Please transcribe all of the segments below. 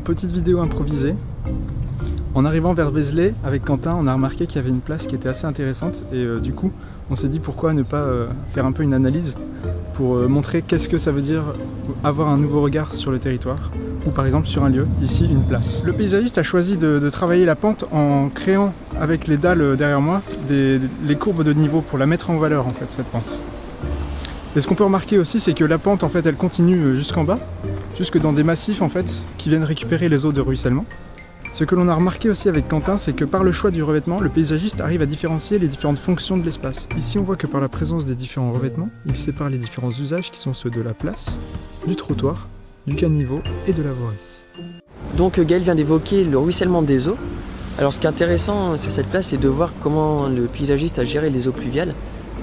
petite vidéo improvisée. En arrivant vers Vézelay, avec Quentin, on a remarqué qu'il y avait une place qui était assez intéressante et du coup, on s'est dit pourquoi ne pas faire un peu une analyse pour montrer qu'est-ce que ça veut dire avoir un nouveau regard sur le territoire ou par exemple sur un lieu, ici une place. Le paysagiste a choisi de travailler la pente en créant avec les dalles derrière moi les courbes de niveau pour la mettre en valeur en fait cette pente. Et ce qu'on peut remarquer aussi c'est que la pente en fait elle continue jusqu'en bas, jusque dans des massifs en fait qui viennent récupérer les eaux de ruissellement. Ce que l'on a remarqué aussi avec Quentin, c'est que par le choix du revêtement, le paysagiste arrive à différencier les différentes fonctions de l'espace. Ici, on voit que par la présence des différents revêtements, il sépare les différents usages qui sont ceux de la place, du trottoir, du caniveau et de la voirie. Donc Gaël vient d'évoquer le ruissellement des eaux. Alors ce qui est intéressant sur cette place, c'est de voir comment le paysagiste a géré les eaux pluviales.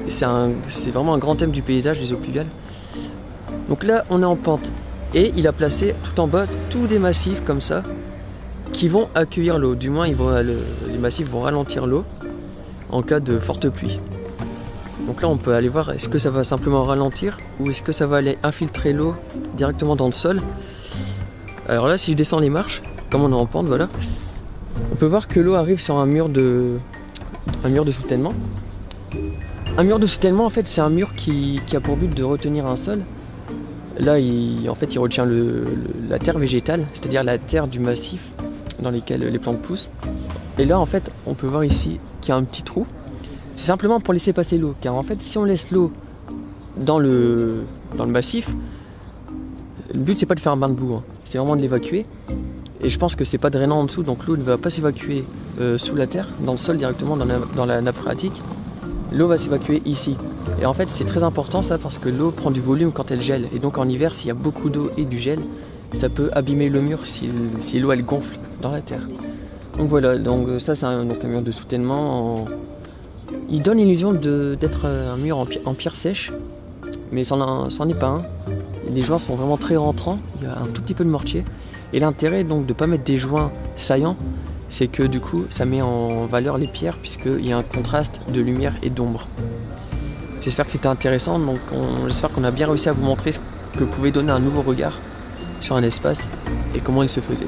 C'est vraiment un grand thème du paysage, les eaux pluviales. Donc là, on est en pente et il a placé tout en bas tous des massifs comme ça, qui vont accueillir l'eau, du moins les massifs vont ralentir l'eau en cas de forte pluie. Donc là on peut aller voir est-ce que ça va simplement ralentir ou est-ce que ça va aller infiltrer l'eau directement dans le sol. Alors là si je descends les marches, comme on est en pente, voilà, on peut voir que l'eau arrive sur un mur de soutènement. Un mur de soutènement en fait c'est un mur qui a pour but de retenir un sol. Là il retient la terre végétale, c'est-à-dire la terre du massif dans lesquels les plantes poussent. Et là en fait on peut voir ici qu'il y a un petit trou. C'est simplement pour laisser passer l'eau, car en fait si on laisse l'eau dans le massif, le but c'est pas de faire un bain de boue, hein. C'est vraiment de l'évacuer. Et je pense que c'est pas drainant en dessous, donc l'eau ne va pas s'évacuer sous la terre, dans le sol directement, dans la nappe phréatique. L'eau va s'évacuer ici. Et en fait c'est très important ça parce que l'eau prend du volume quand elle gèle. Et donc en hiver s'il y a beaucoup d'eau et du gel, ça peut abîmer le mur si l'eau elle gonfle dans la terre. Donc voilà, donc ça c'est un mur de soutènement. Il donne l'illusion d'être un mur en pierre sèche, mais c'en est pas un. Les joints sont vraiment très rentrants, il y a un tout petit peu de mortier. Et l'intérêt donc de ne pas mettre des joints saillants, c'est que du coup ça met en valeur les pierres puisqu'il y a un contraste de lumière et d'ombre. J'espère que c'était intéressant, donc j'espère qu'on a bien réussi à vous montrer ce que pouvait donner un nouveau regard sur un espace et comment il se faisait.